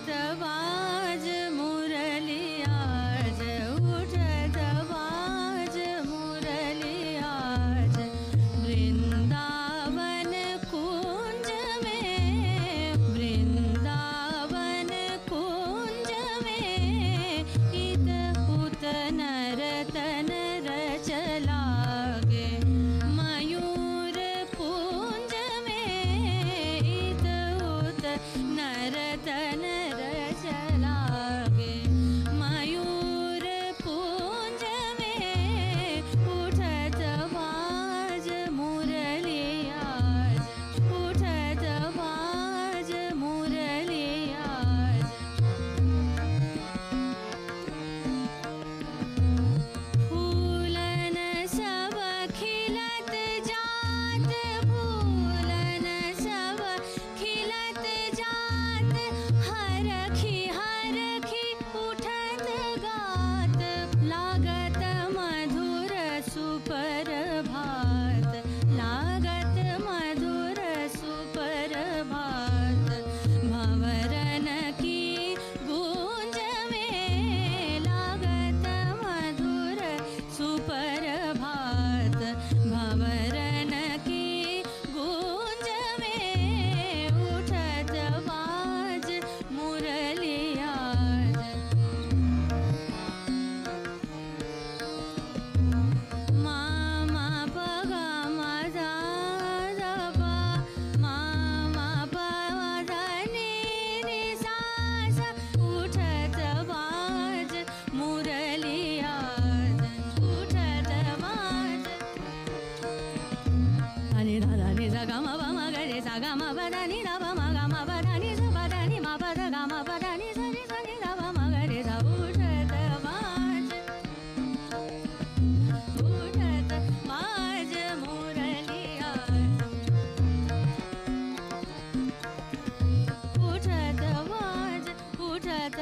वाज मुरली आज, उठत वाज मुरली आज। वृंदावन कुंज में, वृंदावन कुंज में, इत उत नर तन रच लागे। मयूर पुंज में, इत उत नर तन रच लागे। मयूर पुंज में, उठत वाज मुरली आज, उठत वाज मुरली आज। फूलन सब खिलत जात, फूलन सब खिलत जात। हरखी हरखी उठत गात, लागत मधुर सुपर भात, लागत मधुर सुपर भात। भंवरन की गूंज में, लागत मधुर सुपर भात। भंवरन की गूंज में, उठत वाज मुरली आज। मामा पगा मजा जपा, मामा पदा नी नी सा सा। उठत वाज मुरली आज, उठत वाज। आणि धा नि सा गा मा पा मा गा रे सा गा मा पा धा नि धा पा मा गा मा पा धा नि सा पा धा नि मा पा धा गा मा पा धा नि सा नि धा पा मा गा रे सा। उठत वाज, उठत वाज मुरली आज, उठत वाज, उठत